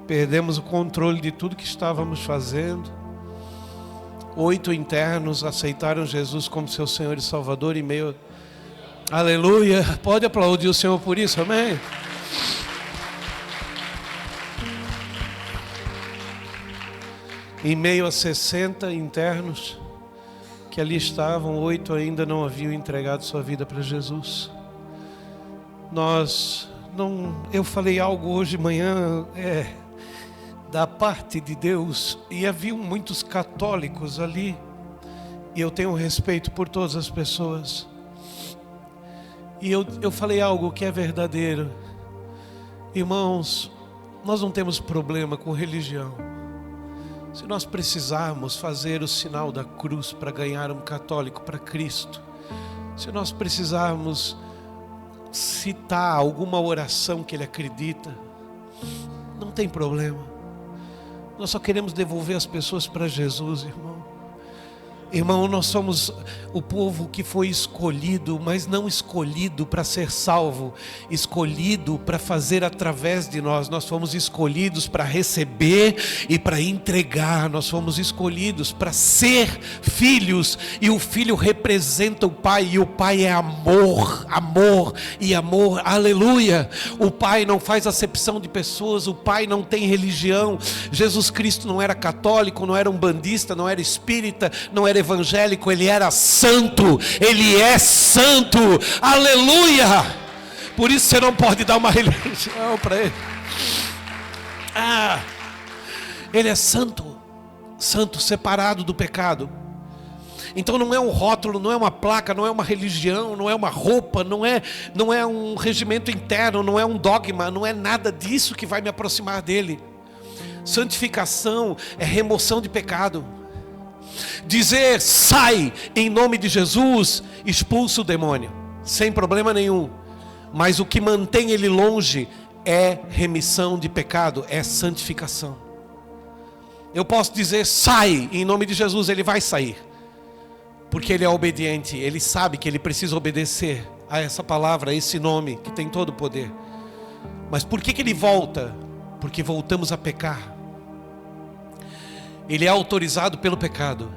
Perdemos o controle de tudo que estávamos fazendo. 8 internos aceitaram Jesus como seu Senhor e Salvador em meio... Aleluia! Pode aplaudir o Senhor por isso, amém? Em meio a 60 internos que ali estavam, 8 ainda não haviam entregado sua vida para Jesus. Eu falei algo hoje de manhã, da parte de Deus, e havia muitos católicos ali, e eu tenho respeito por todas as pessoas, e eu falei algo que é verdadeiro. Irmãos, nós não temos problema com religião. Se nós precisarmos fazer o sinal da cruz para ganhar um católico para Cristo, se nós precisarmos citar alguma oração que ele acredita, não tem problema. Nós só queremos devolver as pessoas para Jesus, irmão. Irmão, nós somos o povo que foi escolhido, mas não escolhido para ser salvo, escolhido para fazer através de nós. Nós fomos escolhidos para receber e para entregar. Nós fomos escolhidos para ser filhos, e o filho representa o pai, e o pai é amor, amor e amor, aleluia. O pai não faz acepção de pessoas, o pai não tem religião. Jesus Cristo não era católico, não era um bandista, não era espírita, não era evangélico, ele era santo, ele é santo, aleluia. Por isso você não pode dar uma religião para ele. Ele é santo, santo, separado do pecado. Então não é um rótulo, não é uma placa, não é uma religião, não é uma roupa, não é um regimento interno, não é um dogma, não é nada disso que vai me aproximar dele. Santificação é remoção de pecado. Dizer sai em nome de Jesus expulsa o demônio sem problema nenhum, mas o que mantém ele longe é remissão de pecado, é santificação. Eu posso dizer sai em nome de Jesus, ele vai sair, porque ele é obediente, ele sabe que ele precisa obedecer a essa palavra, a esse nome que tem todo o poder. Mas por que ele volta? Porque voltamos a pecar. Ele é autorizado pelo pecado.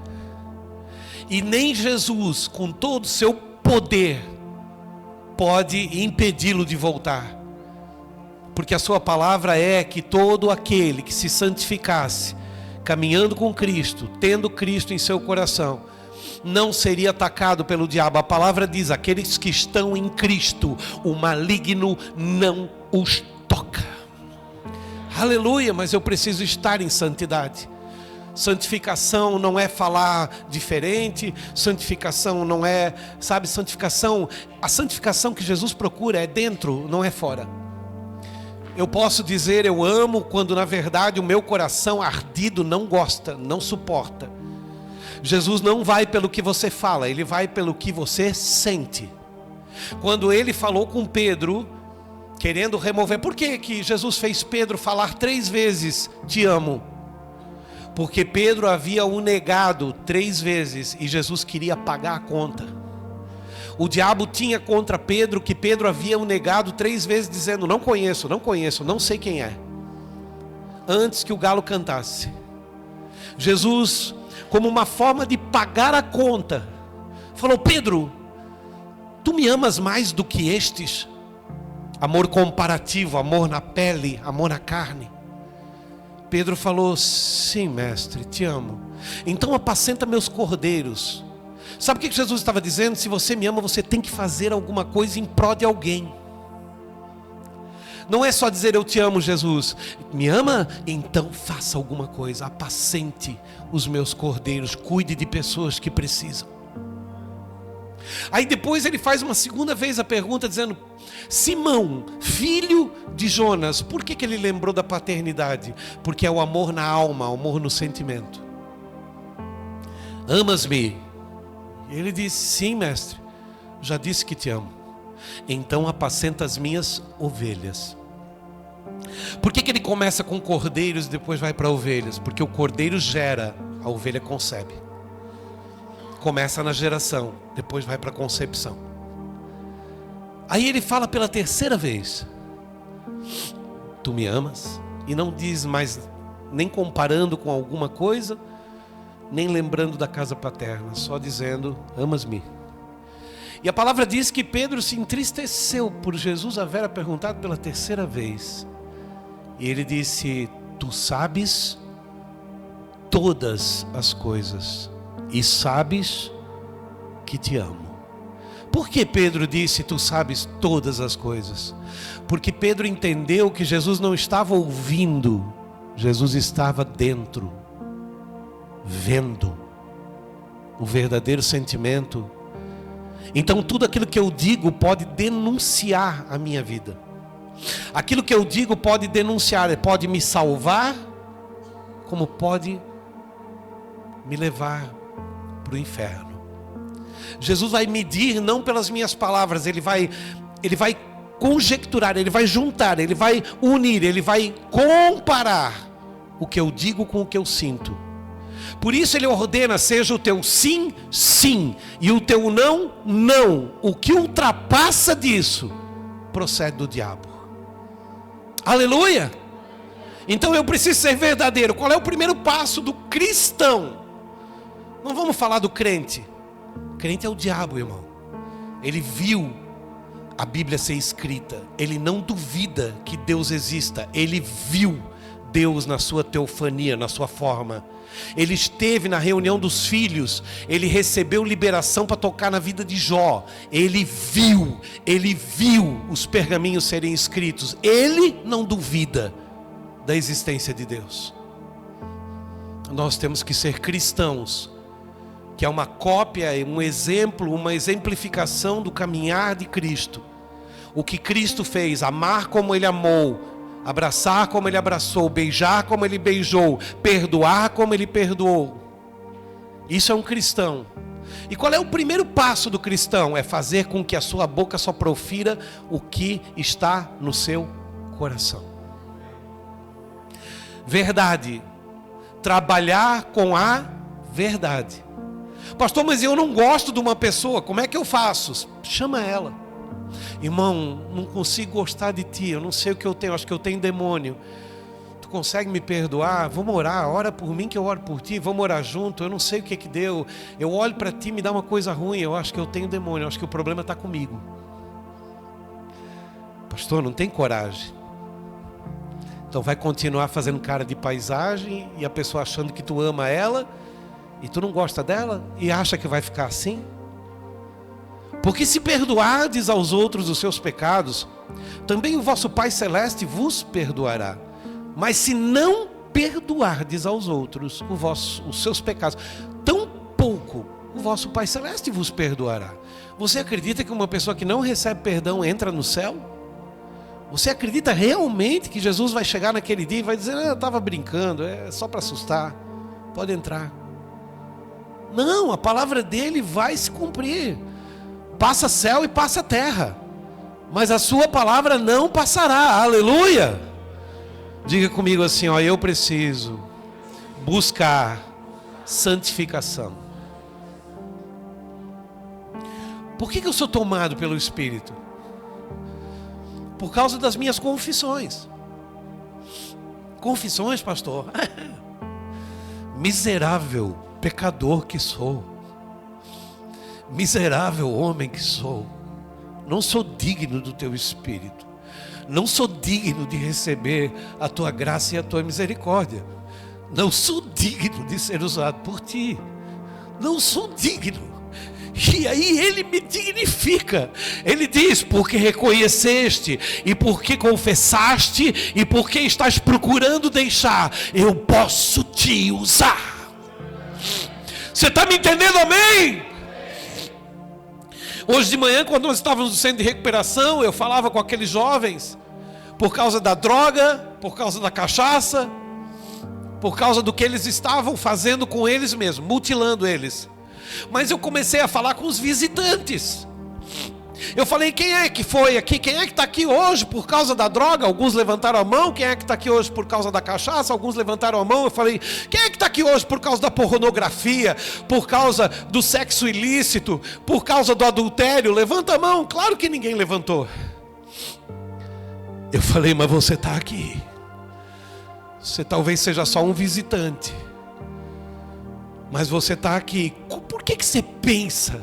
E nem Jesus, com todo o seu poder, pode impedi-lo de voltar. Porque a sua palavra é que todo aquele que se santificasse, caminhando com Cristo, tendo Cristo em seu coração, não seria atacado pelo diabo. A palavra diz, aqueles que estão em Cristo, o maligno não os toca. Aleluia, mas eu preciso estar em santidade. Santificação não é falar diferente, santificação não é, santificação, a santificação que Jesus procura é dentro, não é fora. Eu posso dizer eu amo, quando na verdade o meu coração ardido não gosta, não suporta. Jesus não vai pelo que você fala, ele vai pelo que você sente. Quando ele falou com Pedro, querendo remover, por que Jesus fez Pedro falar 3 vezes te amo? Porque Pedro havia o negado 3 vezes e Jesus queria pagar a conta. O diabo tinha contra Pedro que Pedro havia o negado 3 vezes, dizendo não conheço, não sei quem é, antes que o galo cantasse. Jesus, como uma forma de pagar a conta, falou: Pedro, tu me amas mais do que estes? Amor comparativo, amor na pele, amor na carne. Pedro falou: sim, mestre, te amo. Então apacenta meus cordeiros. Sabe o que Jesus estava dizendo? Se você me ama, você tem que fazer alguma coisa em prol de alguém. Não é só dizer eu te amo, Jesus. Me ama? Então faça alguma coisa. Apacente os meus cordeiros. Cuide de pessoas que precisam. Aí depois ele faz uma segunda vez a pergunta, dizendo: Simão, filho de Jonas. Por que ele lembrou da paternidade? Porque é o amor na alma, o amor no sentimento. Amas-me? Ele disse: sim, mestre, já disse que te amo. Então apacenta as minhas ovelhas. Por que ele começa com cordeiros e depois vai para ovelhas? Porque o cordeiro gera, a ovelha concebe. Começa na geração, depois vai para a concepção. Aí ele fala pela 3ª vez: tu me amas? E não diz mais, nem comparando com alguma coisa, nem lembrando da casa paterna, só dizendo: amas-me. E a palavra diz que Pedro se entristeceu por Jesus haver perguntado pela terceira vez. E ele disse: tu sabes todas as coisas e sabes que te amo. Por que Pedro disse: tu sabes todas as coisas? Porque Pedro entendeu que Jesus não estava ouvindo, Jesus estava dentro, vendo o verdadeiro sentimento. Então tudo aquilo que eu digo pode denunciar a minha vida. Aquilo que eu digo pode denunciar, pode me salvar, como pode me levar para o inferno. Jesus vai medir não pelas minhas palavras, Ele vai conjecturar, Ele vai juntar, Ele vai unir, Ele vai comparar o que eu digo com o que eu sinto. Por isso Ele ordena: seja o teu sim, sim, e o teu não, não. O que ultrapassa disso procede do diabo. Aleluia! Então eu preciso ser verdadeiro. Qual é o primeiro passo do cristão? Não vamos falar do crente. Crente é o diabo, irmão. Ele viu a Bíblia ser escrita. Ele não duvida que Deus exista. Ele viu Deus na sua teofania, na sua forma. Ele esteve na reunião dos filhos. Ele recebeu liberação para tocar na vida de Jó. Ele viu os pergaminhos serem escritos. Ele não duvida da existência de Deus. Nós temos que ser cristãos, que é uma cópia, um exemplo, uma exemplificação do caminhar de Cristo. O que Cristo fez: amar como Ele amou, abraçar como Ele abraçou, beijar como Ele beijou, perdoar como Ele perdoou. Isso é um cristão. E qual é o primeiro passo do cristão? É fazer com que a sua boca só profira o que está no seu coração. Verdade. Trabalhar com a verdade. Pastor, mas eu não gosto de uma pessoa, como é que eu faço? Chama ela. Irmão, não consigo gostar de ti, eu não sei o que eu tenho, acho que eu tenho demônio. Tu consegue me perdoar? Vamos orar, ora por mim que eu oro por ti, vamos orar junto. Eu não sei o que deu, eu olho para ti, me dá uma coisa ruim, eu acho que eu tenho demônio, eu acho que o problema está comigo. Pastor, não tem coragem. Então vai continuar fazendo cara de paisagem e a pessoa achando que tu ama ela e tu não gosta dela e acha que vai ficar assim? Porque se perdoardes aos outros os seus pecados, também o vosso Pai Celeste vos perdoará. Mas se não perdoardes aos outros os seus pecados, tão pouco o vosso Pai Celeste vos perdoará. Você acredita que uma pessoa que não recebe perdão entra no céu? Você acredita realmente que Jesus vai chegar naquele dia e vai dizer: eu estava brincando, é só para assustar, pode entrar? Não, a palavra dele vai se cumprir. Passa céu e passa terra, mas a sua palavra não passará. Aleluia! Diga comigo assim, ó: eu preciso buscar santificação. Por que eu sou tomado pelo Espírito? Por causa das minhas confissões. Confissões, pastor? Miserável pecador que sou, miserável homem que sou, não sou digno do teu Espírito, não sou digno de receber a tua graça e a tua misericórdia, não sou digno de ser usado por ti, não sou digno. E aí ele me dignifica. Ele diz: porque reconheceste, e porque confessaste, e porque estás procurando deixar, eu posso te usar. Você está me entendendo? Amém? Hoje de manhã, quando nós estávamos no centro de recuperação, eu falava com aqueles jovens, por causa da droga, por causa da cachaça, por causa do que eles estavam fazendo com eles mesmos, mutilando eles. Mas eu comecei a falar com os visitantes. Eu falei: quem é que foi aqui? Quem é que está aqui hoje por causa da droga? Alguns levantaram a mão. Quem é que está aqui hoje por causa da cachaça? Alguns levantaram a mão. Eu falei: quem é que está aqui hoje por causa da pornografia? Por causa do sexo ilícito? Por causa do adultério? Levanta a mão. Claro que ninguém levantou. Eu falei: mas você está aqui. Você talvez seja só um visitante, mas você está aqui. Por que você pensa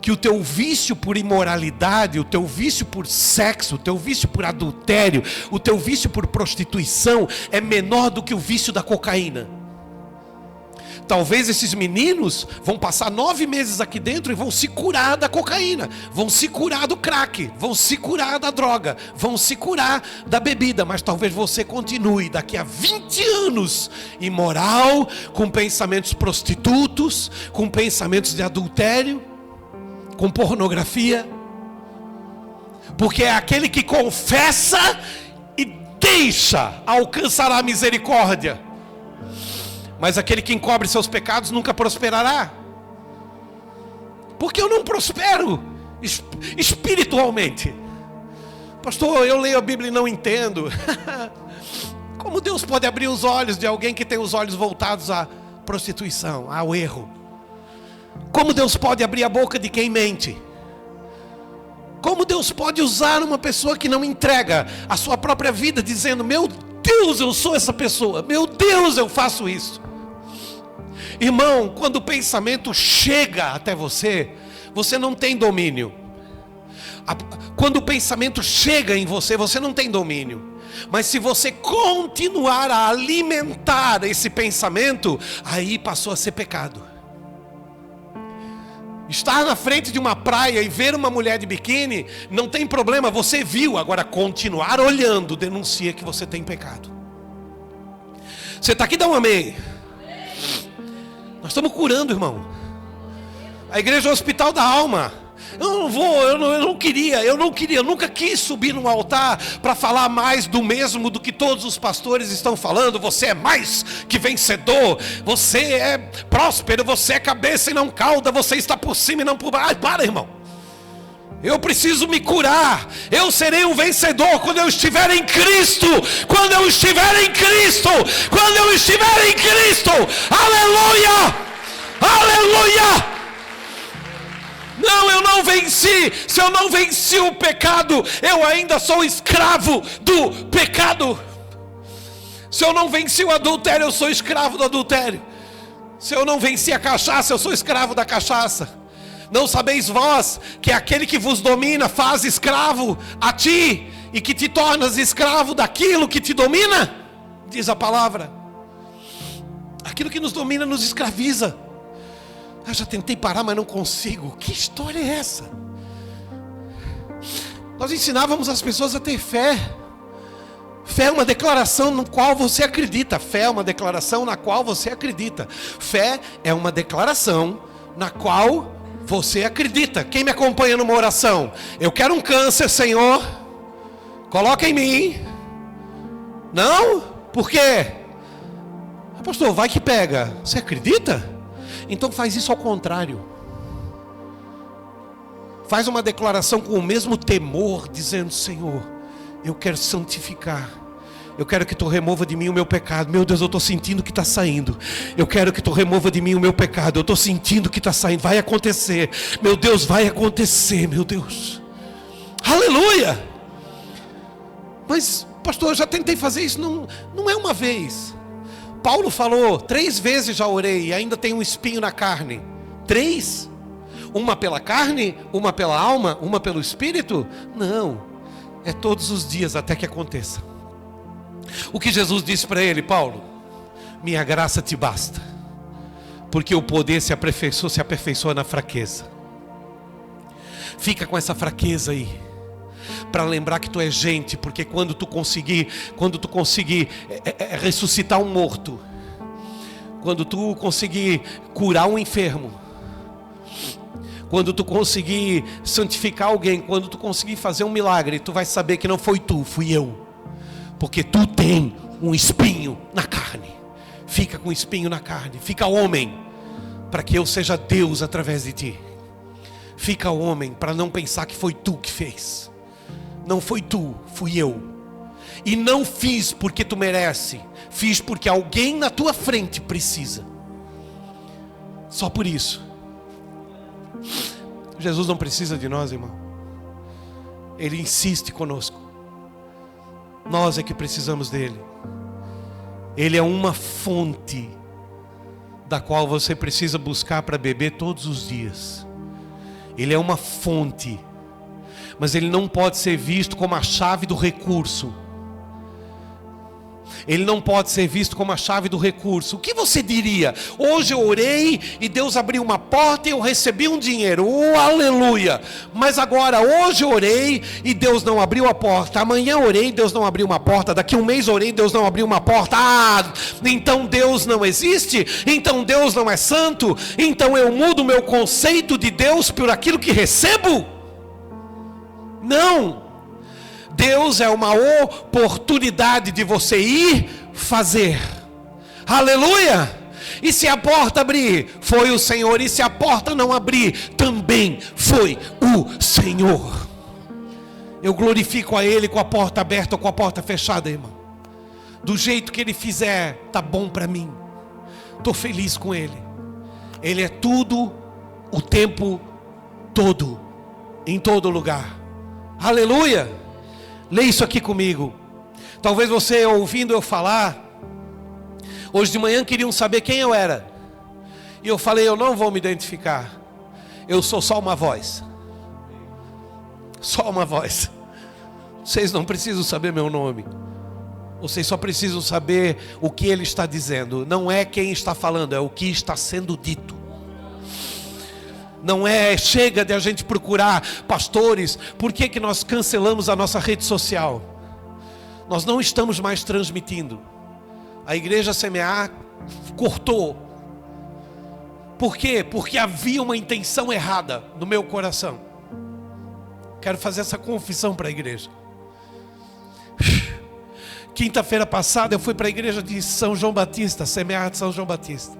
que o teu vício por imoralidade, o teu vício por sexo, o teu vício por adultério, o teu vício por prostituição é menor do que o vício da cocaína? Talvez esses meninos vão passar 9 meses aqui dentro e vão se curar da cocaína, vão se curar do crack, vão se curar da droga, vão se curar da bebida, mas talvez você continue daqui a 20 anos imoral, com pensamentos prostitutos, com pensamentos de adultério, com pornografia, porque é aquele que confessa e deixa alcançará a misericórdia. Mas aquele que encobre seus pecados nunca prosperará. Porque eu não prospero espiritualmente. Pastor, eu leio a Bíblia e não entendo. Como Deus pode abrir os olhos de alguém que tem os olhos voltados à prostituição, ao erro? Como Deus pode abrir a boca de quem mente? Como Deus pode usar uma pessoa que não entrega a sua própria vida, dizendo: meu Deus, eu sou essa pessoa, meu Deus, eu faço isso? Irmão, quando o pensamento chega até você, você não tem domínio. Quando o pensamento chega em você, você não tem domínio. Mas se você continuar a alimentar esse pensamento, aí passou a ser pecado. Estar na frente de uma praia e ver uma mulher de biquíni, não tem problema, você viu. Agora continuar olhando denuncia que você tem pecado. Você está aqui, dá um amém. Nós estamos curando, irmão. A igreja é o hospital da alma. Eu não queria, eu nunca quis subir num altar para falar mais do mesmo do que todos os pastores estão falando. Você é mais que vencedor, você é próspero, você é cabeça e não cauda, você está por cima e não por baixo. Ai, para, irmão. Eu preciso me curar. Eu serei um vencedor quando eu estiver em Cristo. Quando eu estiver em Cristo. Quando eu estiver em Cristo. Aleluia! Aleluia! Não, eu não venci. Se eu não venci o pecado, eu ainda sou escravo do pecado. Se eu não venci o adultério, eu sou escravo do adultério. Se eu não venci a cachaça, eu sou escravo da cachaça. Não sabeis vós que aquele que vos domina faz escravo a ti, e que te tornas escravo daquilo que te domina? Diz a palavra. Aquilo que nos domina nos escraviza. Eu já tentei parar, mas não consigo. Que história é essa? Nós ensinávamos as pessoas a ter fé. Fé é uma declaração no qual você acredita. Fé é uma declaração na qual você acredita. Fé é uma declaração na qual você acredita. Quem me acompanha numa oração? Eu quero um câncer, Senhor. Coloca em mim. Não? Por quê? Pastor, vai que pega. Você acredita? Então faz isso ao contrário. Faz uma declaração com o mesmo temor, dizendo: Senhor, eu quero santificar. Eu quero que tu remova de mim o meu pecado. Meu Deus, eu estou sentindo que está saindo. Eu quero que tu remova de mim o meu pecado. Eu estou sentindo que está saindo. Vai acontecer. Meu Deus, vai acontecer, meu Deus. Aleluia. Mas, pastor, eu já tentei fazer isso. Não é uma vez. Paulo falou: 3 vezes já orei e ainda tem um espinho na carne. 3? Uma pela carne, uma pela alma, uma pelo espírito? Não. É todos os dias até que aconteça. O que Jesus disse para ele: Paulo, minha graça te basta, porque o poder se aperfeiçoa na fraqueza. Fica com essa fraqueza aí, para lembrar que tu é gente, porque quando tu conseguir ressuscitar um morto, quando tu conseguir curar um enfermo, quando tu conseguir santificar alguém, quando tu conseguir fazer um milagre, tu vai saber que não foi tu, fui eu. Porque tu tem um espinho na carne. Fica com o espinho na carne. Fica homem, para que eu seja Deus através de ti. Fica homem, para não pensar que foi tu que fez. Não foi tu, fui eu. E não fiz porque tu merece. Fiz porque alguém na tua frente precisa. Só por isso. Jesus não precisa de nós, irmão. Ele insiste conosco. Nós é que precisamos dele. Ele é uma fonte da qual você precisa buscar para beber todos os dias. Ele é uma fonte, mas ele não pode ser visto como a chave do recurso. Ele não pode ser visto como a chave do recurso. O que você diria? Hoje eu orei e Deus abriu uma porta e eu recebi um dinheiro. Oh, aleluia! Mas agora, hoje eu orei e Deus não abriu a porta. Amanhã eu orei e Deus não abriu uma porta. Daqui a um mês eu orei e Deus não abriu uma porta. Ah, então Deus não existe? Então Deus não é santo? Então eu mudo o meu conceito de Deus por aquilo que recebo? Não! Deus é uma oportunidade de você ir fazer. Aleluia! E se a porta abrir, foi o Senhor. E se a porta não abrir, também foi o Senhor. Eu glorifico a Ele com a porta aberta ou com a porta fechada, irmão. Do jeito que Ele fizer, tá bom para mim. Estou feliz com Ele. Ele é tudo, o tempo todo, em todo lugar. Aleluia! Lê isso aqui comigo. Talvez você, ouvindo eu falar, hoje de manhã queriam saber quem eu era. E eu falei, eu não vou me identificar. Eu sou só uma voz. Só uma voz. Vocês não precisam saber meu nome. Vocês só precisam saber o que Ele está dizendo. Não é quem está falando, é o que está sendo dito. Não é, chega de a gente procurar pastores. Por que que nós cancelamos a nossa rede social? Nós não estamos mais transmitindo. A igreja Semear cortou. Por quê? Porque havia uma intenção errada no meu coração. Quero fazer essa confissão para a igreja. Quinta-feira passada eu fui para a igreja de São João Batista, Semear de São João Batista.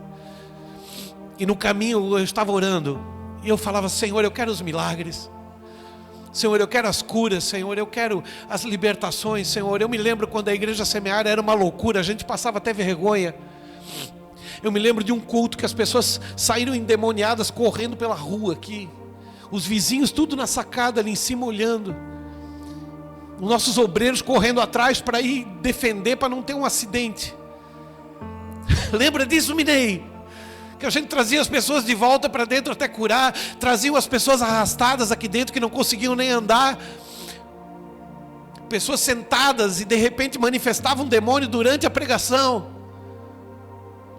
E no caminho eu estava orando. E eu falava, Senhor, eu quero os milagres. Senhor, eu quero as curas. Senhor, eu quero as libertações. Senhor, eu me lembro quando a igreja Semear era uma loucura. A gente passava até vergonha. Eu me lembro de um culto que as pessoas saíram endemoniadas correndo pela rua aqui. Os vizinhos tudo na sacada ali em cima olhando. Os nossos obreiros correndo atrás para ir defender, para não ter um acidente. Lembra disso, Minei? Que a gente trazia as pessoas de volta para dentro até curar. Traziam as pessoas arrastadas aqui dentro que não conseguiam nem andar. Pessoas sentadas e de repente manifestavam um demônio durante a pregação.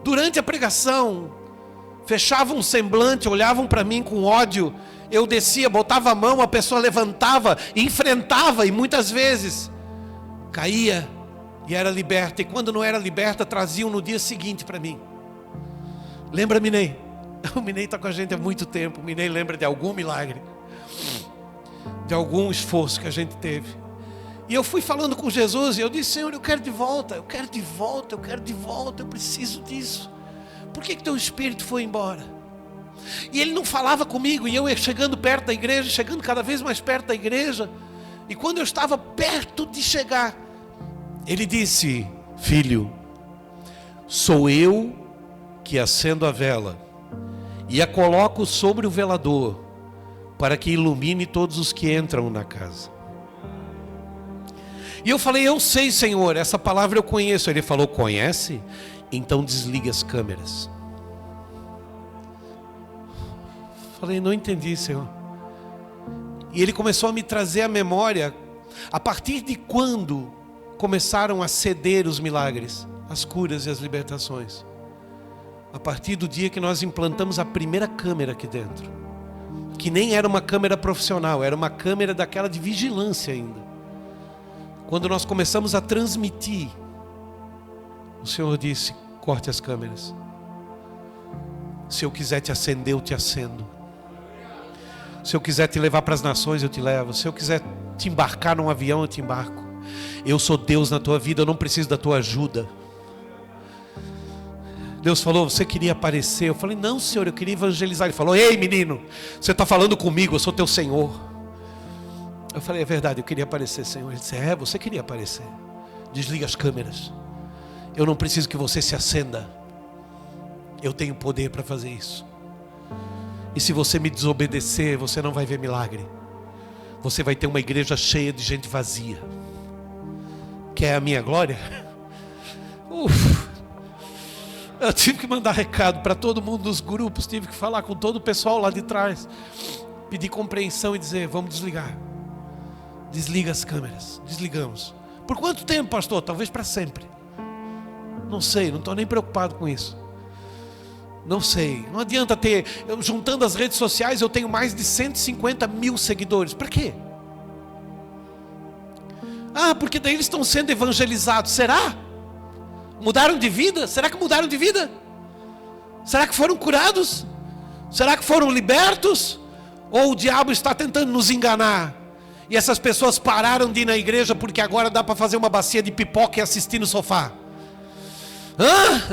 Durante a pregação. Fechavam um semblante, olhavam para mim com ódio. Eu descia, botava a mão, a pessoa levantava, enfrentava e muitas vezes caía e era liberta. E quando não era liberta, traziam no dia seguinte para mim. Lembra, Minei? O Minei está com a gente há muito tempo. O Minei lembra de algum milagre, de algum esforço que a gente teve. E eu fui falando com Jesus e eu disse, Senhor, eu quero de volta, eu quero de volta, eu quero de volta, eu preciso disso. Por que teu espírito foi embora? E ele não falava comigo, e eu ia chegando perto da igreja, chegando cada vez mais perto da igreja. E quando eu estava perto de chegar, ele disse, filho, sou eu que acendo a vela e a coloco sobre o velador para que ilumine todos os que entram na casa. E eu falei, eu sei, Senhor, essa palavra eu conheço. Ele falou, conhece? Então desliga as câmeras. Falei, não entendi, Senhor. E ele começou a me trazer à memória a partir de quando começaram a ceder os milagres, as curas e as libertações. A partir do dia que nós implantamos a primeira câmera aqui dentro, que nem era uma câmera profissional, era uma câmera daquela de vigilância ainda. Quando nós começamos a transmitir, o Senhor disse, corte as câmeras. Se eu quiser te acender, eu te acendo. Se eu quiser te levar para as nações, eu te levo. Se eu quiser te embarcar num avião, eu te embarco. Eu sou Deus na tua vida, eu não preciso da tua ajuda. Deus falou, você queria aparecer? Eu falei, não, Senhor, eu queria evangelizar. Ele falou, ei menino, você está falando comigo, eu sou teu Senhor. Eu falei, é verdade, eu queria aparecer, Senhor. Ele disse, você queria aparecer. Desliga as câmeras. Eu não preciso que você se acenda. Eu tenho poder para fazer isso. E se você me desobedecer, você não vai ver milagre. Você vai ter uma igreja cheia de gente vazia. Quer a minha glória? Eu tive que mandar recado para todo mundo dos grupos, tive que falar com todo o pessoal lá de trás, pedir compreensão e dizer: vamos desligar. Desliga as câmeras. Desligamos. Por quanto tempo, pastor? Talvez para sempre. Não sei, não estou nem preocupado com isso. Não sei, não adianta ter, juntando as redes sociais eu tenho mais de 150 mil seguidores. Para quê? Ah, porque daí eles estão sendo evangelizados. Será? Mudaram de vida? Será que mudaram de vida? Será que foram curados? Será que foram libertos? Ou o diabo está tentando nos enganar? E essas pessoas pararam de ir na igreja porque agora dá para fazer uma bacia de pipoca e assistir no sofá.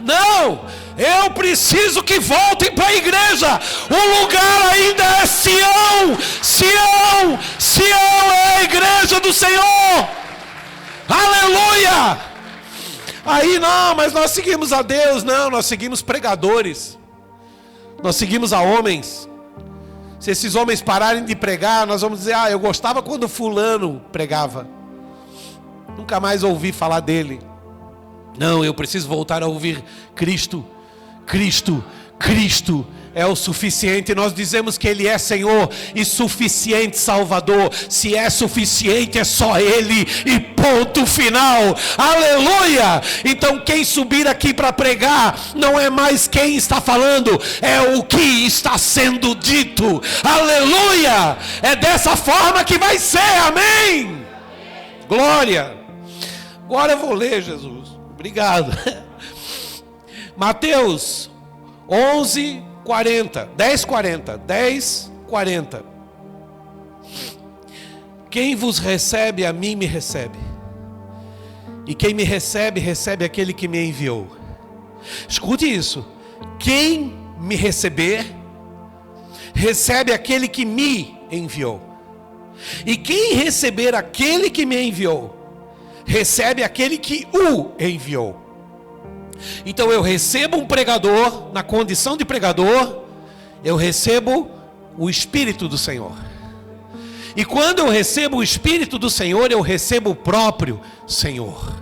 Não, eu preciso que voltem para a igreja. O lugar ainda é Sião. Sião, Sião é a igreja do Senhor. Aleluia. Aí não, mas nós seguimos a Deus. Não, nós seguimos pregadores. Nós seguimos a homens. Se esses homens pararem de pregar, nós vamos dizer: eu gostava quando fulano pregava, nunca mais ouvi falar dele. Não, eu preciso voltar a ouvir Cristo. Cristo, Cristo é o suficiente. Nós dizemos que Ele é Senhor e suficiente Salvador. Se é suficiente, é só Ele e ponto final. Aleluia! Então quem subir aqui para pregar não é mais quem está falando, é o que está sendo dito. Aleluia! É dessa forma que vai ser, amém? Glória! Agora eu vou ler, Jesus. Obrigado. Mateus 11:40, 10:40. Quem vos recebe a mim me recebe, e quem me recebe, recebe aquele que me enviou. Escute isso: quem me receber, recebe aquele que me enviou, e quem receber aquele que me enviou, recebe aquele que o enviou. Então eu recebo um pregador, na condição de pregador, eu recebo o Espírito do Senhor. E quando eu recebo o Espírito do Senhor, eu recebo o próprio Senhor.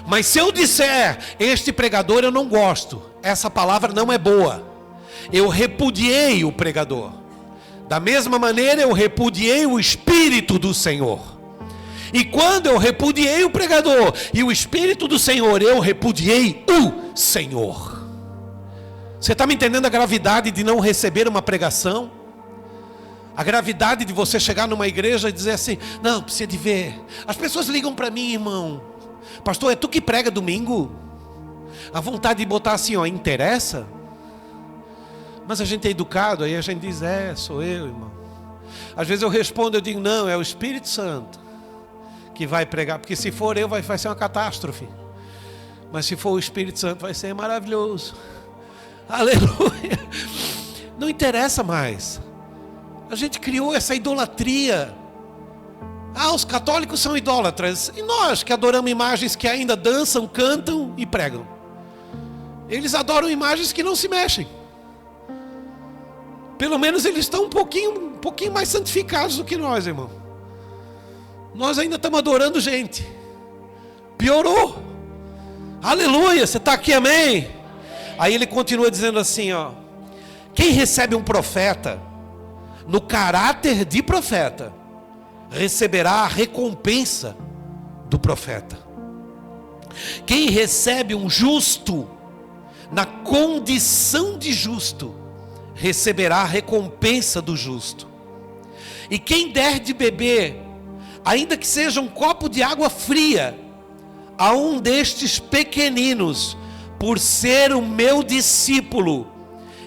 Mas se eu disser: este pregador eu não gosto, essa palavra não é boa, eu repudiei o pregador. Da mesma maneira eu repudiei o Espírito do Senhor. E quando eu repudiei o pregador e o Espírito do Senhor, eu repudiei o Senhor. Você está me entendendo a gravidade de não receber uma pregação? A gravidade de você chegar numa igreja e dizer assim: não, precisa de ver. As pessoas ligam para mim, irmão: pastor, é tu que prega domingo? A vontade de botar assim, interessa? Mas a gente é educado, aí a gente diz: sou eu, irmão. Às vezes eu respondo, eu digo: não, é o Espírito Santo que vai pregar, porque se for eu vai ser uma catástrofe, mas se for o Espírito Santo vai ser maravilhoso. Aleluia. Não interessa mais. A gente criou essa idolatria. Os católicos são idólatras, e nós que adoramos imagens que ainda dançam, cantam e pregam, eles adoram imagens que não se mexem. Pelo menos eles estão um pouquinho mais santificados do que nós, irmão. Nós ainda estamos adorando gente. Piorou. Aleluia, você está aqui, amém? Aí ele continua dizendo assim, quem recebe um profeta no caráter de profeta, receberá a recompensa do profeta. Quem recebe um justo na condição de justo, receberá a recompensa do justo. E quem der de beber, ainda que seja um copo de água fria, a um destes pequeninos, por ser o meu discípulo,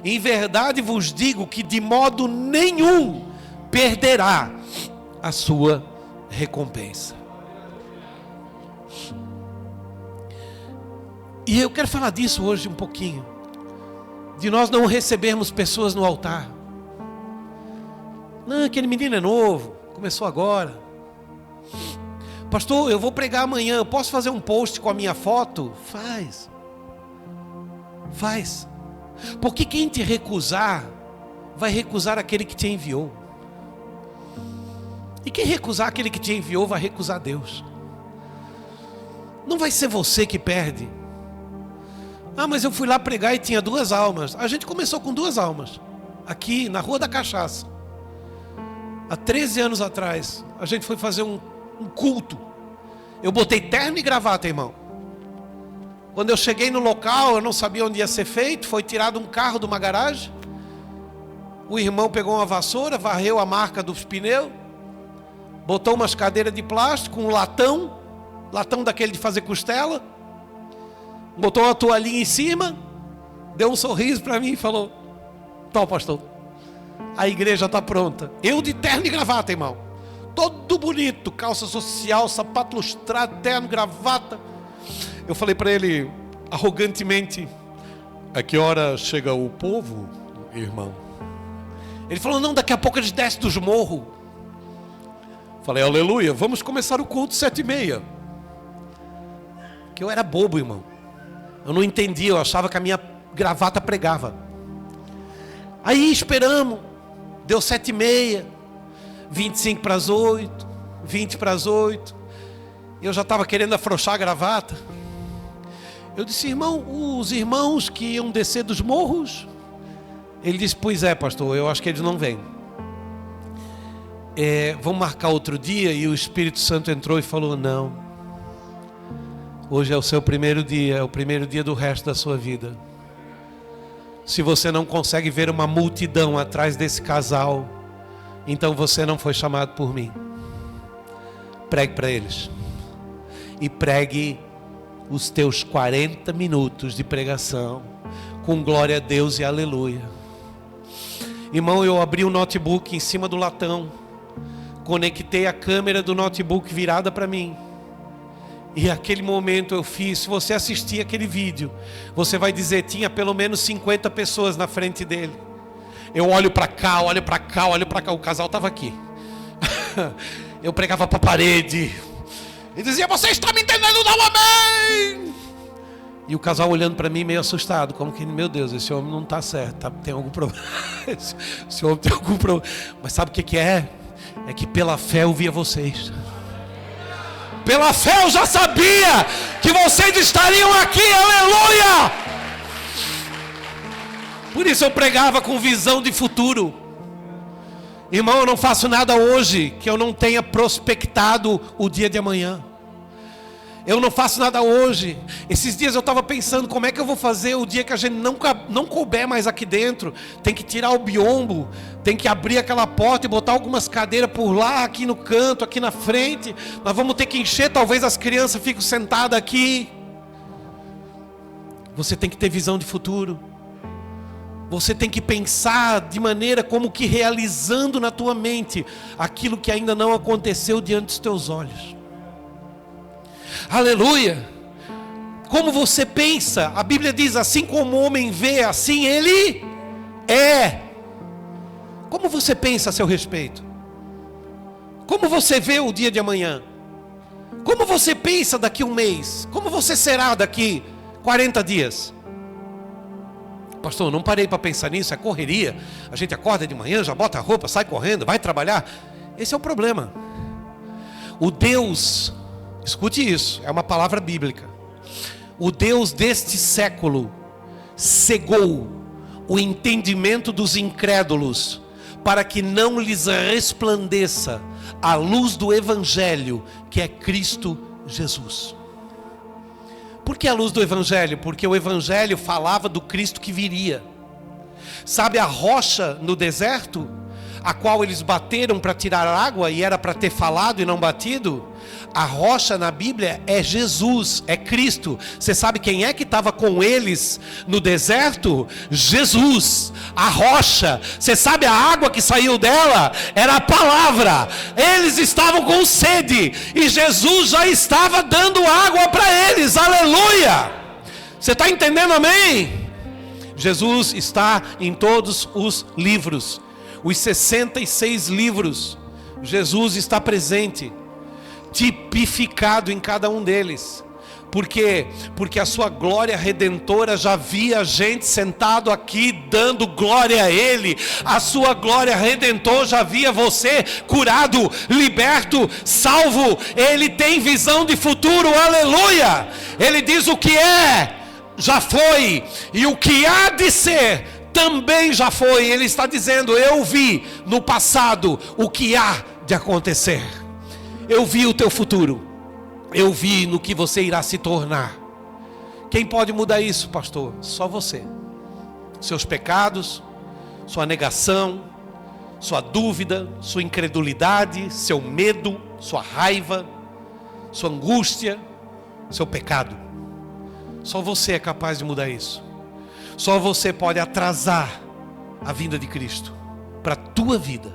em verdade vos digo que de modo nenhum perderá a sua recompensa. E eu quero falar disso hoje um pouquinho, de nós não recebermos pessoas no altar. Não, aquele menino é novo, começou agora. Pastor, eu vou pregar amanhã, posso fazer um post com a minha foto? Faz. Porque quem te recusar, vai recusar aquele que te enviou. E quem recusar aquele que te enviou, vai recusar Deus. Não vai ser você que perde. Ah, mas eu fui lá pregar e tinha 2 almas. A gente começou com 2 almas. Aqui na Rua da Cachaça. Há 13 anos atrás. A gente foi fazer um culto. Eu botei terno e gravata, irmão. Quando eu cheguei no local, eu não sabia onde ia ser feito. Foi tirado um carro de uma garagem. O irmão pegou uma vassoura, varreu a marca dos pneus. Botou umas cadeiras de plástico, um latão daquele de fazer costela. Botou uma toalhinha em cima. Deu um sorriso para mim e falou: "Então, pastor, a igreja está pronta." Eu de terno e gravata, irmão. Todo bonito, calça social, sapato lustrado, terno, gravata. Eu falei para ele, arrogantemente: "A que hora chega o povo, irmão?" Ele falou: "Não, daqui a pouco eles descem dos morros." Falei: "Aleluia, vamos começar o culto 7h30. Que eu era bobo, irmão. Eu não entendia, eu achava que a minha gravata pregava. Aí esperamos, deu 7h30, 25 para as 8, 20 para as 8. Eu já estava querendo afrouxar a gravata. Eu disse: "Irmão, os irmãos que iam descer dos morros?" Ele disse: "Pois é, pastor, eu acho que eles não vêm. Vamos marcar outro dia." E o Espírito Santo entrou e falou: "Não. Hoje é o seu primeiro dia, é o primeiro dia do resto da sua vida. Se você não consegue ver uma multidão atrás desse casal, então você não foi chamado por mim. Pregue para eles. E pregue os teus 40 minutos de pregação com glória a Deus e aleluia." Irmão, eu abri o notebook em cima do latão, conectei a câmera do notebook virada para mim. E naquele momento eu fiz, se você assistir aquele vídeo, você vai dizer: tinha pelo menos 50 pessoas na frente dele. Eu olho para cá, olho para cá, olho para cá. O casal estava aqui. Eu pregava para a parede e dizia: "Você está me entendendo? Dá um amém!" E o casal olhando para mim meio assustado, como que: "Meu Deus, esse homem não está certo, tem algum problema." Esse homem tem algum problema. Mas sabe o que é? É que pela fé eu via vocês. Pela fé eu já sabia que vocês estariam aqui, aleluia! Por isso eu pregava com visão de futuro. Irmão, eu não faço nada hoje que eu não tenha prospectado o dia de amanhã. Eu não faço nada hoje. Esses dias eu estava pensando: como é que eu vou fazer o dia que a gente não couber mais aqui dentro? Tem que tirar o biombo, tem que abrir aquela porta e botar algumas cadeiras por lá, aqui no canto, aqui na frente. Nós vamos ter que encher, talvez as crianças fiquem sentadas aqui. Você tem que ter visão de futuro. Você tem que pensar de maneira como que realizando na tua mente aquilo que ainda não aconteceu diante dos teus olhos. Aleluia! Como você pensa, a Bíblia diz: assim como o homem vê, assim ele é. Como você pensa a seu respeito? Como você vê o dia de amanhã? Como você pensa daqui a um mês? Como você será daqui 40 dias? Pastor, eu não parei para pensar nisso, é correria. A gente acorda de manhã, já bota a roupa, sai correndo, vai trabalhar. Esse é o problema. O Deus, escute isso, é uma palavra bíblica. O Deus deste século cegou o entendimento dos incrédulos, para que não lhes resplandeça a luz do Evangelho, que é Cristo Jesus. Por que a luz do Evangelho? Porque o Evangelho falava do Cristo que viria. Sabe a rocha no deserto, a qual eles bateram para tirar água, e era para ter falado e não batido? A rocha na Bíblia é Jesus, é Cristo. Você sabe quem é que estava com eles no deserto? Jesus, a rocha. Você sabe a água que saiu dela? Era a palavra. Eles estavam com sede e Jesus já estava dando água para eles, aleluia. Você está entendendo, amém? Jesus está em todos os livros, os 66 livros. Jesus está presente, tipificado em cada um deles. Por quê? Porque a sua glória redentora já via gente sentado aqui dando glória a Ele. A sua glória redentora já via você curado, liberto, salvo. Ele tem visão de futuro, aleluia. Ele diz o que é já foi, e o que há de ser também já foi. Ele está dizendo: eu vi no passado o que há de acontecer. Eu vi o teu futuro. Eu vi no que você irá se tornar. Quem pode mudar isso, pastor? Só você. Seus pecados, sua negação, sua dúvida, sua incredulidade, seu medo, sua raiva, sua angústia, seu pecado. Só você é capaz de mudar isso. Só você pode atrasar a vinda de Cristo para a tua vida,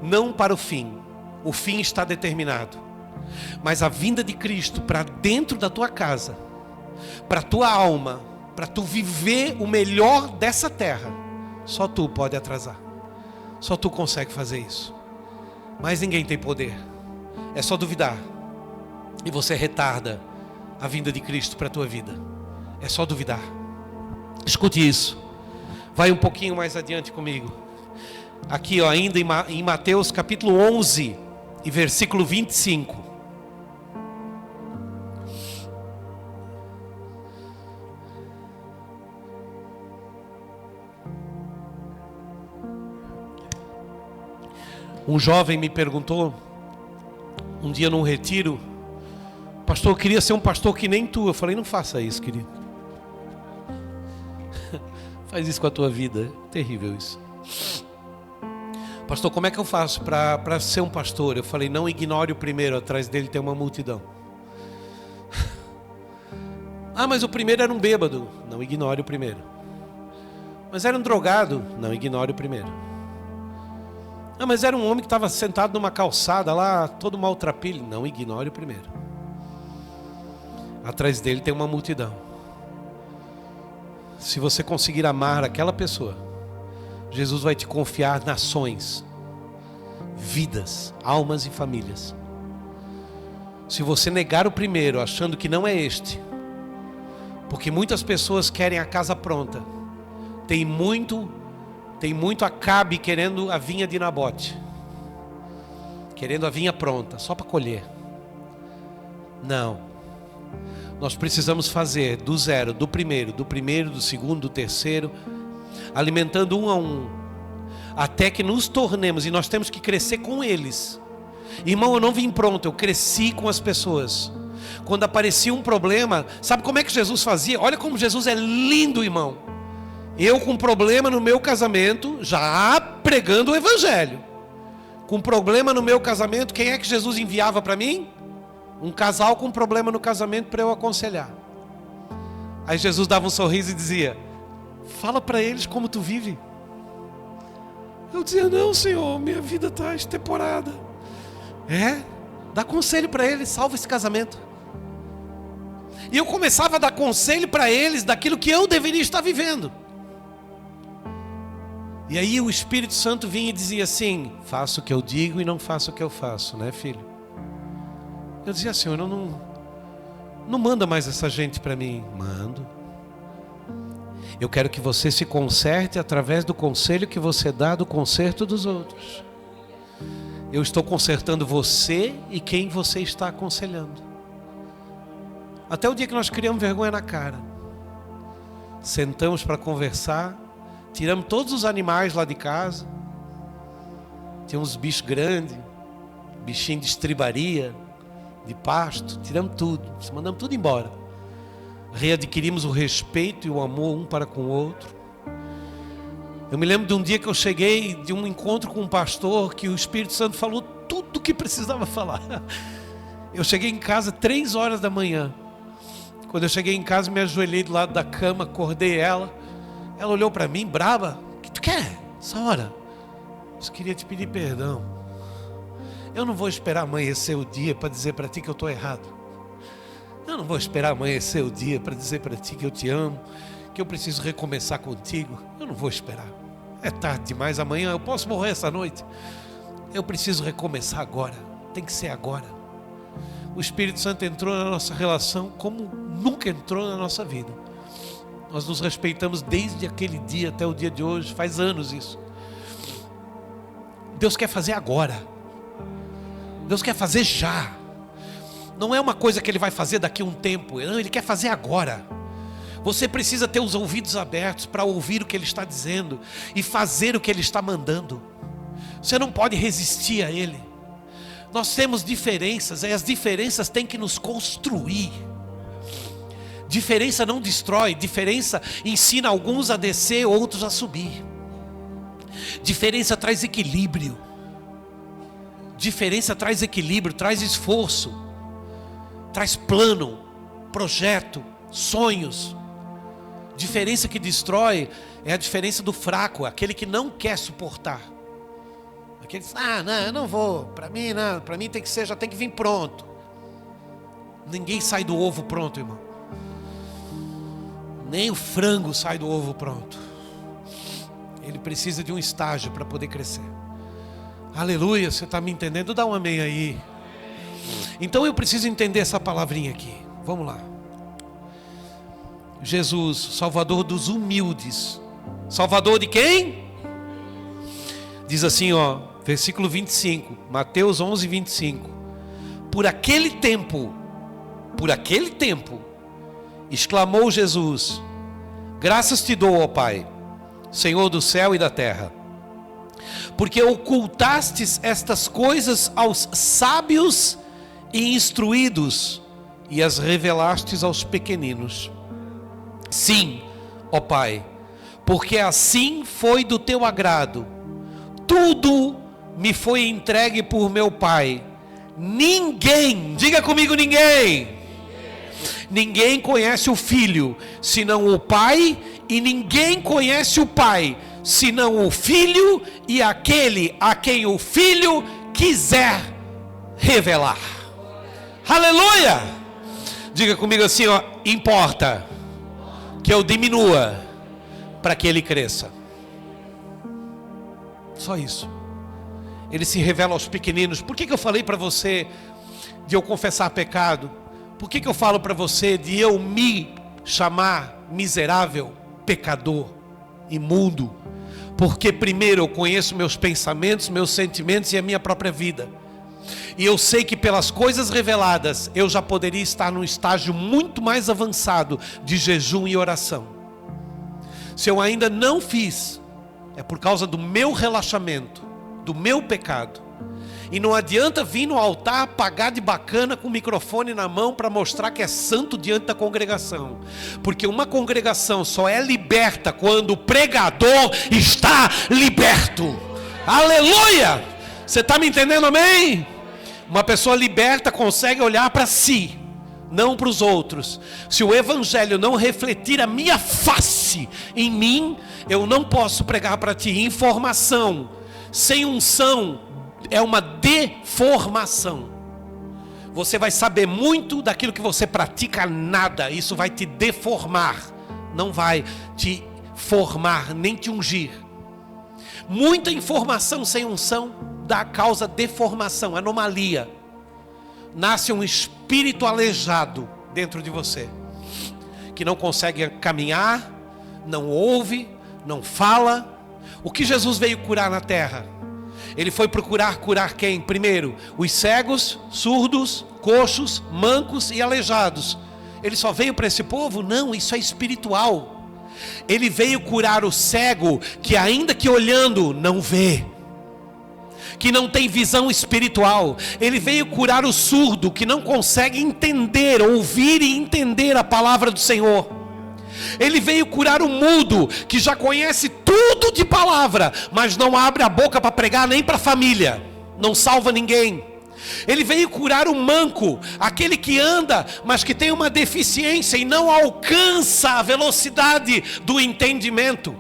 não para o fim. O fim está determinado, mas a vinda de Cristo para dentro da tua casa, para a tua alma, para tu viver o melhor dessa terra, só tu pode atrasar. Só tu consegue fazer isso. Mas ninguém tem poder. É só duvidar, e você retarda a vinda de Cristo para a tua vida. É só duvidar. Escute isso. Vai um pouquinho mais adiante comigo. Aqui, ó, ainda em Mateus capítulo 11 e versículo 25. Um jovem me perguntou um dia num retiro: pastor, eu queria ser um pastor que nem tu. Eu falei: não faça isso, querido. Faz isso com a tua vida. É terrível isso. Pastor, como é que eu faço para ser um pastor? Eu falei: não ignore o primeiro, atrás dele tem uma multidão. Ah, mas o primeiro era um bêbado. Não ignore o primeiro. Mas era um drogado. Não ignore o primeiro. Ah, mas era um homem que estava sentado numa calçada lá, todo maltrapilho. Não ignore o primeiro. Atrás dele tem uma multidão. Se você conseguir amar aquela pessoa, Jesus vai te confiar nações, vidas, almas e famílias. Se você negar o primeiro, achando que não é este, porque muitas pessoas querem a casa pronta. Tem muito Acabe querendo a vinha de Nabote, querendo a vinha pronta, só para colher. Não. Nós precisamos fazer do zero, do primeiro, do segundo, do terceiro, alimentando um a um, até que nos tornemos, e nós temos que crescer com eles. Irmão, eu não vim pronto, eu cresci com as pessoas. Quando aparecia um problema, sabe como é que Jesus fazia? Olha como Jesus é lindo, irmão. Eu com problema no meu casamento, já pregando o evangelho. Com problema no meu casamento, quem é que Jesus enviava para mim? Um casal com problema no casamento para eu aconselhar. Aí Jesus dava um sorriso e dizia: fala para eles como tu vive. Eu dizia: não, Senhor, minha vida está extemporada. Dá conselho para eles, salva esse casamento. E eu começava a dar conselho para eles daquilo que eu deveria estar vivendo. E aí o Espírito Santo vinha e dizia assim: faça o que eu digo e não faça o que eu faço, né, filho? Eu dizia: Senhor, não manda mais essa gente para mim. Mando. Eu quero que você se conserte através do conselho que você dá do conserto dos outros. Eu estou consertando você e quem você está aconselhando. Até o dia que nós criamos vergonha na cara. Sentamos para conversar. Tiramos todos os animais lá de casa. Tinha uns bichos grandes, bichinho de estribaria, de pasto. Tiramos tudo, mandamos tudo embora. Readquirimos o respeito e o amor um para com o outro. Eu me lembro de um dia que eu cheguei de um encontro com um pastor, que o Espírito Santo falou tudo o que precisava falar. Eu cheguei em casa 3 horas da manhã. Quando eu cheguei em casa, me ajoelhei do lado da cama, acordei ela. Ela olhou para mim, brava: o que tu quer essa hora? Eu só queria te pedir perdão. Eu não vou esperar amanhecer o dia para dizer para ti que eu estou errado. Eu não vou esperar amanhecer o dia para dizer para ti que eu te amo, que eu preciso recomeçar contigo. Eu não vou esperar. É tarde demais, amanhã eu posso morrer essa noite. Eu preciso recomeçar agora. Tem que ser agora. O Espírito Santo entrou na nossa relação como nunca entrou na nossa vida. Nós nos respeitamos desde aquele dia até o dia de hoje. Faz anos isso. Deus quer fazer agora. Deus quer fazer já. Não é uma coisa que Ele vai fazer daqui a um tempo. Não, Ele quer fazer agora. Você precisa ter os ouvidos abertos para ouvir o que Ele está dizendo e fazer o que Ele está mandando. Você não pode resistir a Ele. Nós temos diferenças, e as diferenças têm que nos construir. Diferença não destrói, diferença ensina alguns a descer, outros a subir. Diferença traz equilíbrio. Diferença traz equilíbrio, traz esforço, traz plano, projeto, sonhos. Diferença que destrói é a diferença do fraco, aquele que não quer suportar. Aquele que diz, não, eu não vou, para mim não, para mim tem que ser, já tem que vir pronto. Ninguém sai do ovo pronto, irmão. Nem o frango sai do ovo pronto. Ele precisa de um estágio para poder crescer. Aleluia, você está me entendendo? Dá um amém aí. Então eu preciso entender essa palavrinha aqui. Vamos lá. Jesus, Salvador dos humildes. Salvador de quem? Diz assim, ó, versículo 25, Mateus 11, 25. Por aquele tempo, exclamou Jesus: graças te dou, ó Pai, Senhor do céu e da terra, porque ocultastes estas coisas aos sábios e instruídos e as revelastes aos pequeninos. Sim, ó Pai, porque assim foi do teu agrado. Tudo me foi entregue por meu Pai. Ninguém, diga comigo, ninguém conhece o Filho, senão o Pai, e ninguém conhece o Pai, senão o Filho e aquele a quem o Filho quiser revelar. Aleluia! Diga comigo assim, ó, importa que eu diminua para que Ele cresça. Só isso. Ele se revela aos pequeninos. Por que eu falei para você de eu confessar pecado? Por que eu falo para você de eu me chamar miserável, pecador, imundo? Porque primeiro eu conheço meus pensamentos, meus sentimentos e a minha própria vida. E eu sei que pelas coisas reveladas eu já poderia estar num estágio muito mais avançado de jejum e oração. Se eu ainda não fiz, é por causa do meu relaxamento, do meu pecado. E não adianta vir no altar pagar de bacana com o microfone na mão para mostrar que é santo diante da congregação. Porque uma congregação só é liberta quando o pregador está liberto. Aleluia! Você está me entendendo, amém? Uma pessoa liberta consegue olhar para si, não para os outros. Se o evangelho não refletir a minha face em mim, eu não posso pregar para ti. Informação sem unção é uma deformação. Você vai saber muito daquilo que você pratica nada. Isso vai te deformar, não vai te formar, nem te ungir. Muita informação sem unção dá causa deformação, anomalia. Nasce um espírito aleijado dentro de você, que não consegue caminhar, não ouve, não fala. O que Jesus veio curar na terra? Ele foi procurar curar quem? Primeiro, os cegos, surdos, coxos, mancos e aleijados. Ele só veio para esse povo? Não, isso é espiritual. Ele veio curar o cego que ainda que olhando não vê, que não tem visão espiritual. Ele veio curar o surdo que não consegue entender, ouvir e entender a palavra do Senhor. Ele veio curar o mudo que já conhece tudo de palavra, mas não abre a boca para pregar nem para a família, não salva ninguém. Ele veio curar o manco, aquele que anda, mas que tem uma deficiência e não alcança a velocidade do entendimento.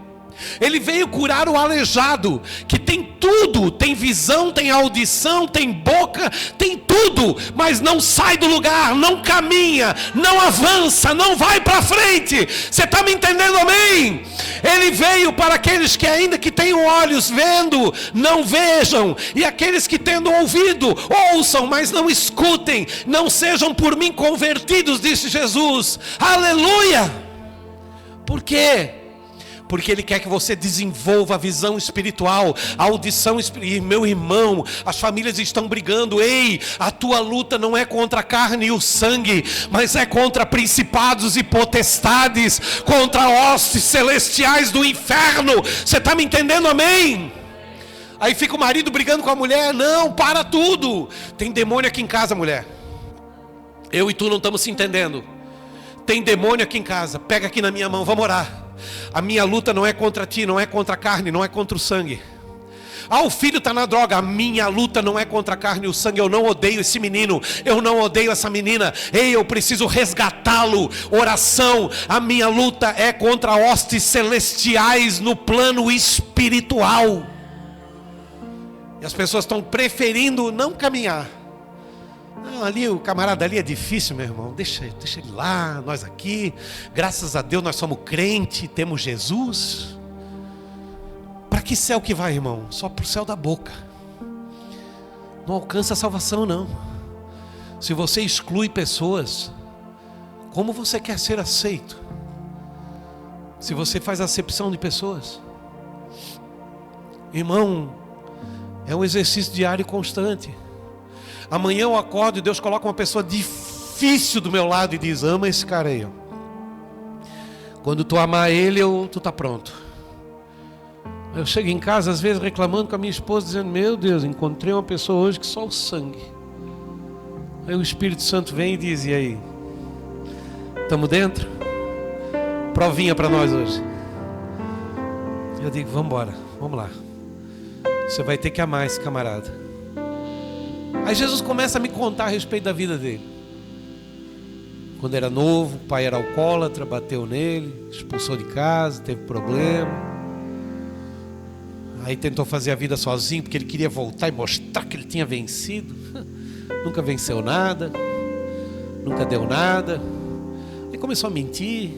Ele veio curar o aleijado, que tem tudo, tem visão, tem audição, tem boca, tem tudo, mas não sai do lugar, não caminha, não avança, não vai para frente. Você está me entendendo, amém? Ele veio para aqueles que ainda que tenham olhos vendo, não vejam, e aqueles que tendo ouvido, ouçam, mas não escutem, não sejam por mim convertidos, disse Jesus. Aleluia! Por quê? porque Ele quer que você desenvolva a visão espiritual, a audição espiritual. E meu irmão, as famílias estão brigando. Ei, a tua luta não é contra a carne e o sangue, mas é contra principados e potestades, contra hostes celestiais do inferno. Você está me entendendo, amém? Aí fica o marido brigando com a mulher. Não, para tudo. Tem demônio aqui em casa, mulher. Eu e tu não estamos se entendendo. Tem demônio aqui em casa. Pega aqui na minha mão, vamos orar. A minha luta não é contra ti, não é contra a carne, não é contra o sangue. Ah, o filho está na droga. A minha luta não é contra a carne e o sangue. Eu não odeio esse menino, eu não odeio essa menina. Ei, eu preciso resgatá-lo. Oração. A minha luta é contra hostes celestiais no plano espiritual. E as pessoas estão preferindo não caminhar. Não, ali o camarada ali é difícil, meu irmão. Deixa ele lá, nós aqui. Graças a Deus nós somos crente, temos Jesus. Para que céu que vai, irmão? Só para o céu da boca. Não alcança a salvação, não. Se você exclui pessoas, como você quer ser aceito? Se você faz acepção de pessoas, irmão, é um exercício diário e constante. Amanhã eu acordo e Deus coloca uma pessoa difícil do meu lado e diz: ama esse cara aí. Quando tu amar ele, tu tá pronto. Eu chego em casa às vezes reclamando com a minha esposa, dizendo: meu Deus, encontrei uma pessoa hoje que só o sangue. Aí o Espírito Santo vem e diz: e aí? Estamos dentro? Provinha para nós hoje. Eu digo: vamos embora, vamos lá. Você vai ter que amar esse camarada. Aí Jesus começa a me contar a respeito da vida dele. Quando era novo, o pai era alcoólatra, bateu nele, expulsou de casa, teve problema. Aí tentou fazer a vida sozinho, porque ele queria voltar e mostrar que ele tinha vencido. Nunca venceu nada, nunca deu nada. Aí começou a mentir,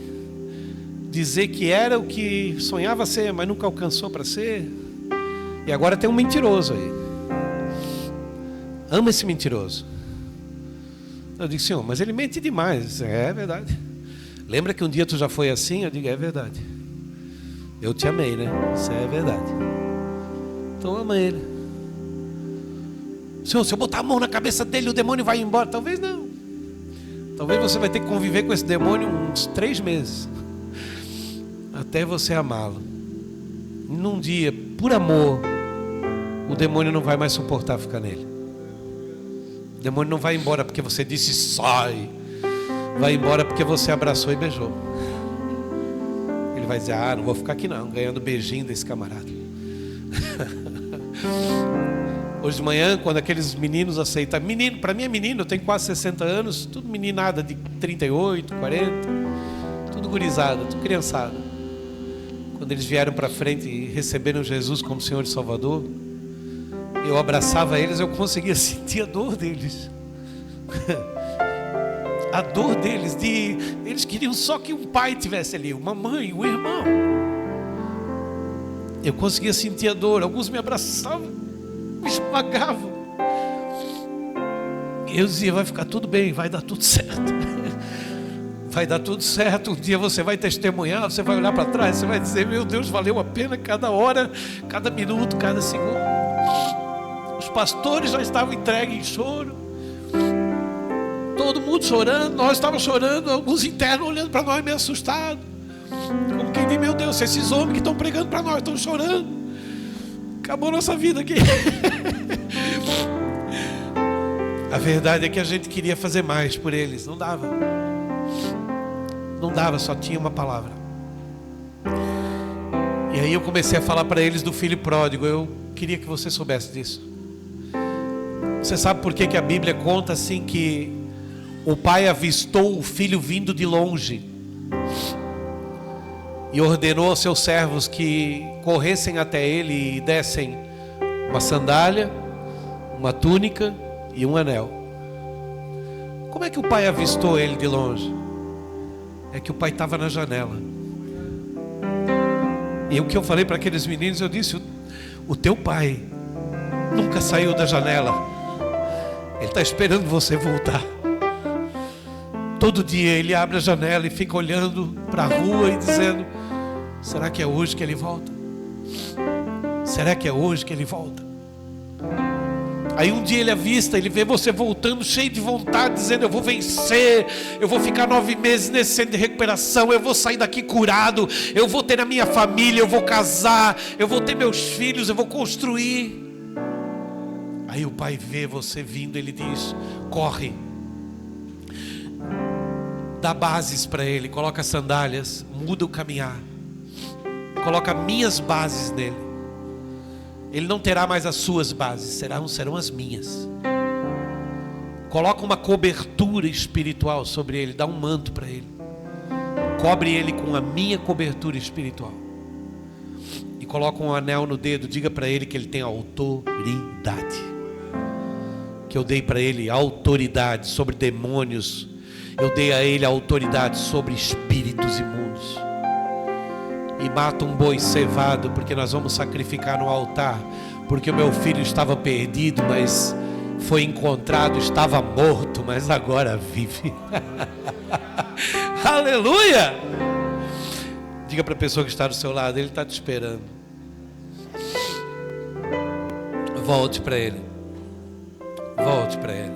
dizer que era o que sonhava ser, mas nunca alcançou para ser. E agora tem um mentiroso aí. Ama esse mentiroso. Eu digo: Senhor, mas ele mente demais. É verdade. Lembra que um dia tu já foi assim? Eu digo: é verdade. Eu te amei, né? Isso é verdade. Então ama ele. Senhor, se eu botar a mão na cabeça dele, o demônio vai embora. Talvez não. Talvez você vai ter que conviver com esse demônio uns 3 meses, até você amá-lo. E num dia, por amor, o demônio não vai mais suportar ficar nele. O demônio não vai embora porque você disse sai. Vai embora porque você abraçou e beijou. Ele vai dizer: ah, não vou ficar aqui não, ganhando beijinho desse camarada. Hoje de manhã, quando aqueles meninos aceitam. Menino, para mim é menino, eu tenho quase 60 anos. Tudo meninada de 38, 40. Tudo gurizada, tudo criançada. Quando eles vieram para frente e receberam Jesus como Senhor e Salvador, eu abraçava eles, eu conseguia sentir a dor deles. A dor deles, eles queriam só que um pai tivesse ali, uma mãe, um irmão. Eu conseguia sentir a dor. Alguns me abraçavam, me esmagavam. E eu dizia: vai ficar tudo bem, vai dar tudo certo. Vai dar tudo certo. Um dia você vai testemunhar, você vai olhar para trás, você vai dizer: meu Deus, valeu a pena cada hora, cada minuto, cada segundo. Os pastores já estavam entregues em choro, todo mundo chorando, nós estávamos chorando, alguns internos olhando para nós meio assustados, como quem diz: meu Deus, esses homens que estão pregando para nós estão chorando, acabou nossa vida aqui. A verdade é que a gente queria fazer mais por eles, não dava. Não dava, só tinha uma palavra. E aí eu comecei a falar para eles do filho pródigo. Eu queria que você soubesse disso. Você sabe por que a Bíblia conta assim que o pai avistou o filho vindo de longe e ordenou aos seus servos que corressem até ele e dessem uma sandália, uma túnica e um anel. Como é que o pai avistou ele de longe? É que o pai estava na janela. E o que eu falei para aqueles meninos, eu disse: o teu pai nunca saiu da janela. Ele está esperando você voltar. Todo dia ele abre a janela e fica olhando para a rua e dizendo: Será que é hoje que ele volta? Será que é hoje que ele volta? Aí um dia ele avista, ele vê você voltando cheio de vontade, dizendo: eu vou vencer, eu vou ficar 9 meses nesse centro de recuperação, eu vou sair daqui curado, eu vou ter a minha família, eu vou casar, eu vou ter meus filhos, eu vou construir. Aí o pai vê você vindo, ele diz: corre, dá bases para ele, coloca sandálias, muda o caminhar, coloca minhas bases nele. Ele não terá mais as suas bases, serão as minhas. Coloca uma cobertura espiritual sobre ele, dá um manto para ele, cobre ele com a minha cobertura espiritual, e coloca um anel no dedo. Diga para ele que ele tem autoridade, que eu dei para ele autoridade sobre demônios, eu dei a ele autoridade sobre espíritos imundos. E mata um boi cevado, porque nós vamos sacrificar no altar, porque o meu filho estava perdido, mas foi encontrado, estava morto, mas agora vive. Aleluia! Diga para a pessoa que está do seu lado: ele está te esperando. Volte para ele. Volte para ele.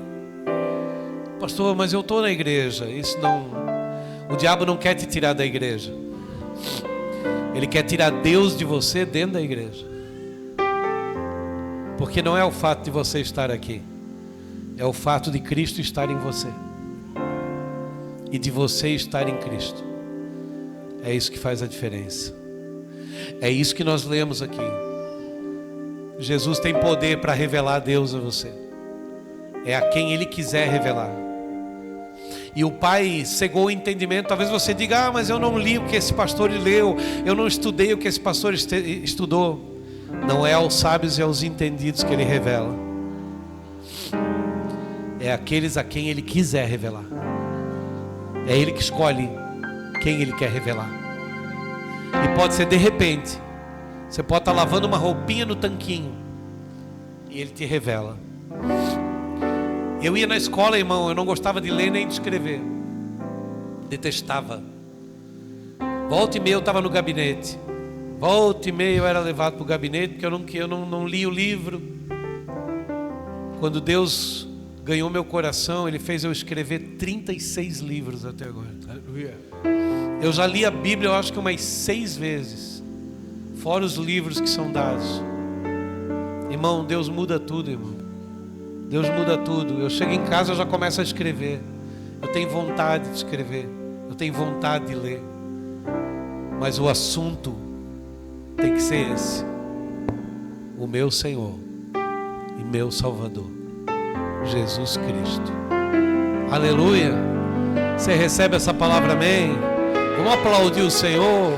Pastor, mas eu estou na igreja. Isso não... O diabo não quer te tirar da igreja. Ele quer tirar Deus de você dentro da igreja. Porque não é o fato de você estar aqui, é o fato de Cristo estar em você, e de você estar em Cristo. É isso que faz a diferença. É isso que nós lemos aqui. Jesus tem poder para revelar Deus a você. É a quem Ele quiser revelar. E o Pai cegou o entendimento. Talvez você diga: mas eu não li o que esse pastor leu, eu não estudei o que esse pastor estudou. Não é aos sábios e aos entendidos que Ele revela, é aqueles a quem Ele quiser revelar. É Ele que escolhe quem Ele quer revelar. E pode ser de repente. Você pode estar lavando uma roupinha no tanquinho e Ele te revela. Eu ia na escola, irmão, eu não gostava de ler nem de escrever. Detestava. Volta e meia eu estava no gabinete. Volta e meia eu era levado para o gabinete, porque eu não li o livro. Quando Deus ganhou meu coração, Ele fez eu escrever 36 livros até agora. Aleluia. Eu já li a Bíblia, eu acho que umas 6 vezes, fora os livros que são dados. Irmão, Deus muda tudo, irmão. Deus muda tudo. Eu chego em casa, eu já começo a escrever. Eu tenho vontade de escrever, eu tenho vontade de ler. Mas o assunto tem que ser esse: o meu Senhor e meu Salvador, Jesus Cristo. Aleluia. Você recebe essa palavra, amém? Vamos aplaudir o Senhor.